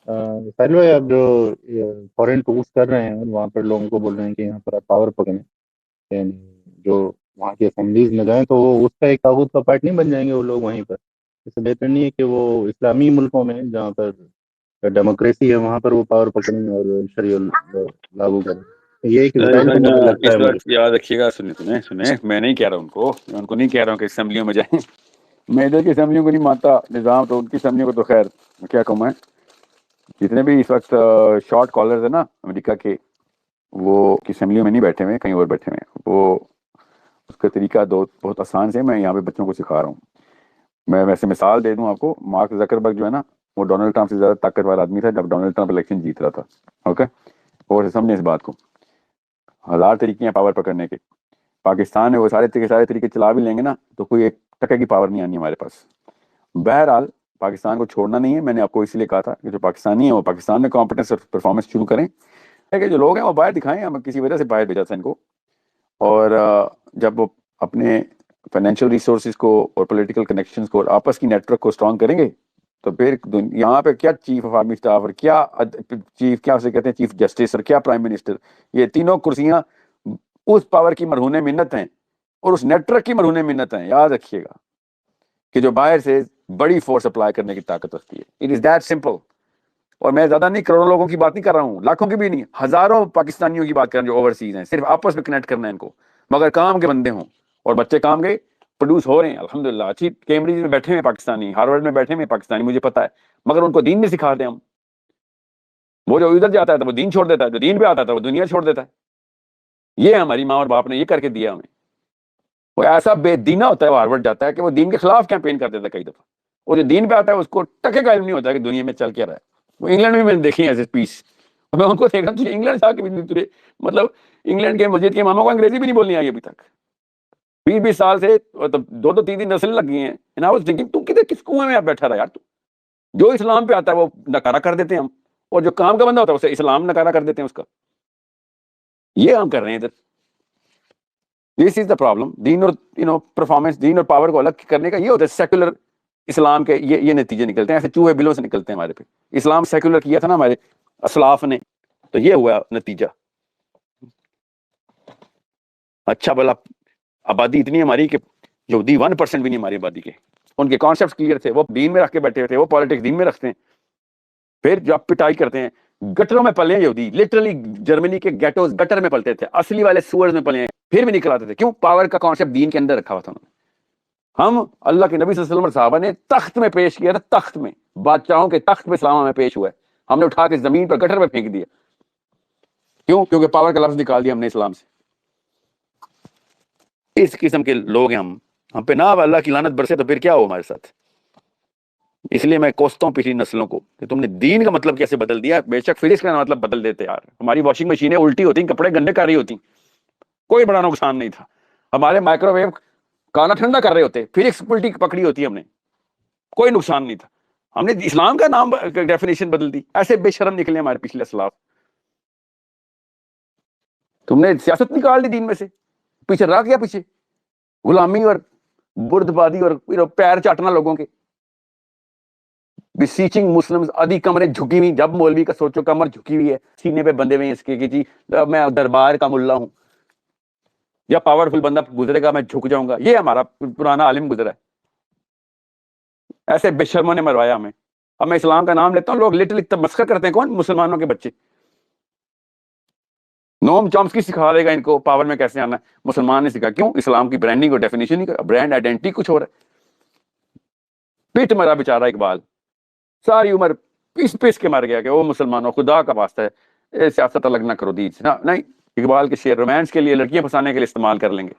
ساحل بھائی، آپ جو فورن ٹورس کر رہے ہیں اور وہاں پر لوگوں کو بول رہے ہیں کہ یہاں پر آپ پاور پکڑیں، یعنی جو وہاں کی اسمبلیز میں جائیں تو وہ اس کا ایک تاغوت کا پارٹ نہیں بن جائیں گے وہ لوگ وہیں پر؟ اس سے بہتر نہیں ہے کہ وہ اسلامی ملکوں میں جہاں پر ڈیموکریسی ہے وہاں پر وہ پاور پکڑیں اور شریعت لاگو کریں؟ یہ ایک اسرائیل کا مجھے لگتا ہے اس مجھے. وقت یاد رکھیے گا، سنیں، میں نہیں کہہ رہا ان کو نہیں کہہ رہا ہوں کہ اسمبلیوں میں جائیں. میں ادھر کی اسمبلیوں کو نہیں مانتا نظام، تو ان کی اسمبلیوں کو تو خیر کیا کہوں میں. جتنے بھی اس وقت شارٹ کالرز ہیں نا امریکہ کے، وہ اسمبلیوں میں نہیں بیٹھے ہوئے، کہیں اور بیٹھے ہوئے. وہ اس کا طریقہ بہت آسان سے میں یہاں پہ بچوں کو سکھا رہا ہوں. میں ویسے مثال دے دوں آپ کو، مارک زکربرگ جو ہے نا، وہ ڈونلڈ ٹرمپ سے زیادہ طاقتور آدمی تھا جب ڈونلڈ ٹرمپ الیکشن جیت رہا تھا. اوکے، اور سمجھیں اس بات کو. ہزار طریقے ہیں پاور پکڑنے کے. پاکستان میں وہ سارے طریقے چلا بھی لیں گے نا تو کوئی ایک ٹکے کی پاور نہیں آنی ہمارے پاس. بہرحال پاکستان کو چھوڑنا نہیں ہے. میں نے آپ کو اس لیے کہا تھا کہ جو پاکستانی ہیں وہ پاکستان میں کمپٹنس اور پرفارمنس شروع کریں، کہ جو لوگ ہیں وہ باہر دکھائیں. ہم کسی وجہ سے باہر بھیجا تھا ان کو، اور جب وہ اپنے فائنینشیل ریسورسز کو اور پولیٹیکل کنیکشنز کو اور آپس کی نیٹ ورک کو اسٹرانگ کریں گے تو پھر یہاں پہ کیا چیف آف آرمی اسٹاف اور کیا کیا اسے کہتے ہیں چیف جسٹس اور کیا پرائم منسٹر، یہ تینوں کرسیاں اس پاور کی مرہون منت ہیں اور اس نیٹ ورک کی مرہون منت ہیں. یاد رکھیے گا کہ جو باہر سے بڑی فورس اپلائی کرنے کی طاقت رکھتی ہے. It is that simple. اور میں زیادہ نہیں، کروڑوں لوگوں کی بات نہیں کر رہا ہوں، لاکھوں کی بھی نہیں، ہزاروں پاکستانیوں کی بات کر رہا ہوں جو اوورسیز ہیں. صرف آپس میں کنیکٹ کرنا ہے ان کو، مگر کام کے بندے ہوں. اور بچے کام کے پروڈیوس ہو رہے ہیں الحمدللہ. اچھی کیمبرج میں بیٹھے ہیں پاکستانی، ہارورڈ میں بیٹھے ہیں پاکستانی، مجھے پتا ہے. مگر ان کو دین نہیں سکھاتے ہم. وہ جو ادھر جاتا ہے تو وہ دین چھوڑ دیتا ہے، جو دین پہ آتا ہے وہ دنیا چھوڑ دیتا ہے. یہ ہماری ماں اور باپ نے یہ کر کے دیا ہمیں. وہ ایسا بے دینا ہوتا ہے، وہ ہارورڈ جاتا ہے کہ وہ دین کے خلاف کیمپین کر دیتا ہے کئی دفعہ. اور جو دین پہ آتا ہے اس کو ٹکے کا علم نہیں ہوتا کہ دنیا میں چل کیا رہا ہے. وہ انگلینڈ میں نے دیکھی ایز اے پیس. میں ان کو دیکھ رہا ہوں، تجھے انگلینڈ جا کے بھی تجھے مطلب انگلینڈ کے مسجد کے اماموں کو انگریزی بھی نہیں بولنی آئی ابھی تک. 20 سال سے 2-3 نسل لگ گئی ہیں. تو کس کنویں میں آپ بیٹھا رہا یار. تو جو اسلام پہ آتا ہے وہ نکارا کر دیتے ہیں ہم، اور جو کام کا بندہ ہوتا ہے اسے اسلام نکارا کر دیتے ہیں اس کا. یہ ہم کر رہے ہیں ادھر. دس از دا پرابلم. دین اور پرفارمنس، دین اور پاور کو الگ کرنے کا یہ ہوتا ہے سیکولر اسلام کے. یہ نتیجے نکلتے ہیں، ایسے چوہے بلوں سے نکلتے ہیں ہمارے پہ. اسلام سیکولر کیا تھا نا ہمارے اسلاف نے، تو یہ ہوا نتیجہ. اچھا بلا آبادی اتنی ہماری کہ یہودی 1% بھی نہیں ہماری آبادی کے. ان کے کانسیپٹ کلیئر تھے، وہ دین میں رکھ کے بیٹھے ہوئے تھے، وہ پالیٹکس دین میں رکھتے ہیں. پھر جو آپ پٹائی کرتے ہیں، گٹروں میں پلے ہیں یہودی. لٹرلی جرمنی کے گیٹوز گٹر میں پلتے تھے، اصلی والے سورز میں پلے ہیں، پھر بھی نکل آتے تھے. کیوں؟ پاور کا کانسیپٹ دین کے اندر رکھا ہوا تھا انہوں نے. ہم اللہ کے نبی صلی اللہ علیہ وسلم اور صحابہ نے تخت میں پیش کیا تھا، تخت میں، بادشاہوں کے تخت پہ اسلام میں پیش ہوا ہے. ہم نے اٹھا کے زمین پر گٹر میں پھینک دیا. کیوں؟ کیونکہ پاور کا لفظ نکال دیا ہم نے اسلام سے. اس قسم کے لوگ ہیں ہم پہ نہ اللہ کی لعنت برسے تو پھر کیا ہو ہمارے ساتھ. اس لیے میں کوستا ہوں پچھلی نسلوں کو کہ تم نے دین کا مطلب کیسے بدل دیا. بے شک فزکس کا مطلب بدل دیتے یار. ہماری واشنگ مشینیں الٹی ہوتی، کپڑے گندے کر رہی ہوتی، کوئی بڑا نقصان نہیں تھا. ہمارے مائکرو ویو کھانا ٹھنڈا کر رہے ہوتے، فزکس الٹی پکڑی ہوتی ہم نے، کوئی نقصان نہیں تھا. ہم نے اسلام کا نام ڈیفینیشن بدل دی. ایسے بے شرم نکلے ہمارے پچھلے اسلاف. تم نے سیاست نکال دی دین میں سے، پیچھے رہ گیا، پیچھے غلامی اور بردبادی اور پیر چاٹنا لوگوں کے. بیسیچنگ مسلمز، آدھی کمریں جھکی ہوئی. جب مولوی کا سوچو کمر جھکی ہوئی ہے، سینے پہ بندے ہوئے ہیں اس کے کہ جی میں دربار کا ملا ہوں، یا پاورفل بندہ گزرے گا میں جھک جاؤں گا. یہ ہمارا پرانا عالم گزرا ہے. ایسے بے شرموں نے مروایا ہمیں. اب میں اسلام کا نام لیتا ہوں، لوگ لٹرلی تمسخر کرتے ہیں. کون؟ مسلمانوں کے بچے. نوم چومسکی سکھا دے گا ان کو پاور میں کیسے آنا ہے. مسلمان نے سکھا. کیوں؟ اسلام کی برانڈنگ اور ڈیفینیشن نہیں، برانڈ آئیڈینٹی کچھ ہو رہا ہے. پیٹ مرا بیچارہ اقبال، ساری عمر پیس پیس کے مر گیا کہ وہ مسلمانوں خدا کا واسطہ ہے سیاست الگ نہ کرو دین سے. نہیں، اقبال کے شعر رومانس کے لیے، لڑکیاں پھنسانے کے لیے استعمال کر لیں گے.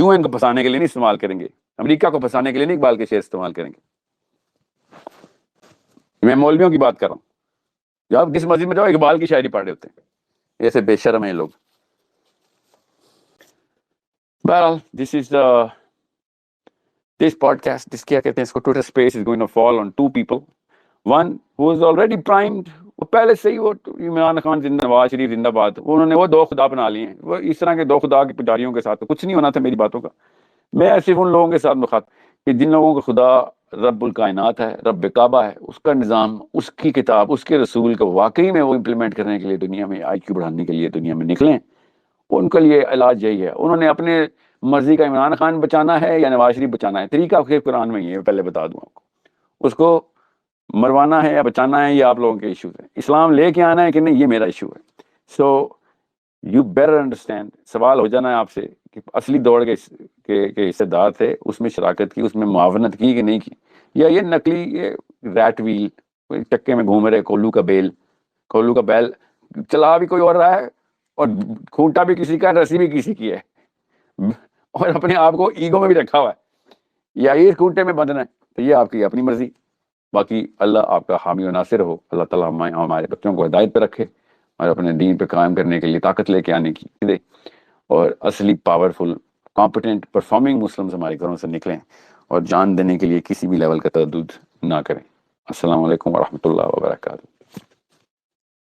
UN کو پھنسانے کے لیے نہیں استعمال کریں گے، امریکہ کو پھنسانے کے لیے نہیں اقبال کے شعر استعمال کریں گے. میں مولویوں کی بات کر رہا ہوں. جب جس مسجد میں جاؤ اقبال کی شاعری پڑھ رہے ہوتے ہیں. ایسے بے شرم ہیں لوگ. بہرحال this podcast, this کیا کہتے ہیں اس کو، Twitter space is going to fall on 2 people. One who is already primed. وہ پہلے سے ہی وہ عمران خان زندہ، نواز شریف زندہ باد، انہوں نے وہ 2 خدا بنا لیے ہیں. وہ اس طرح کے 2 خدا کے پجاریوں کے ساتھ کچھ نہیں ہونا تھا. میری باتوں کا میں صرف ان لوگوں کے ساتھ مخاطب کہ جن لوگوں کو خدا رب الکائنات ہے، رب کعبہ ہے، اس کا نظام، اس کی کتاب، اس کے رسول کو واقعی میں وہ امپلیمنٹ کرنے کے لیے دنیا میں آئی کیو بڑھانے کے لیے دنیا میں نکلیں، ان کے لیے علاج یہی ہے۔ انہوں نے اپنے مرضی کا عمران خان بچانا ہے یا نواز شریف بچانا ہے، طریقہ صرف قرآن میں ہی ہے، پہلے بتا دوں آپ کو۔ اس کو مروانا ہے یا بچانا ہے یہ آپ لوگوں کے ایشوز ہیں، اسلام لے کے آنا ہے کہ نہیں یہ میرا ایشو ہے۔ So you better understand. سوال ہو جانا ہے آپ سے کہ اصلی دوڑ کے حصے دار تھے، اس میں شراکت کی، اس میں معاونت کی کہ نہیں کی، یا یہ نقلی یہ ریٹ ویل چکے میں گھوم رہے، کولو کا بیل چلا بھی کوئی اور رہا ہے اور کھونٹا بھی کسی کا، رسی بھی کسی کی ہے، اور اپنے آپ کو ایگو میں بھی رکھا ہوا ہے، یا یہ کھونٹے میں بندھنا ہے، تو یہ آپ کی اپنی مرضی۔ باقی اللہ آپ کا حامی و ناصر ہو، اللہ تعالیٰ ہمارے بچوں کو ہدایت پہ رکھے اور اپنے دین پہ قائم کرنے کے لیے طاقت لے کے آنے کی دے، اور اصلی پاورفل کمپٹنٹ پرفارمنگ مسلمز ہمارے گھروں سے نکلیں اور جان دینے کے لیے کسی بھی لیول کا تردد نہ کریں۔ السلام علیکم ورحمۃ اللہ وبرکاتہ۔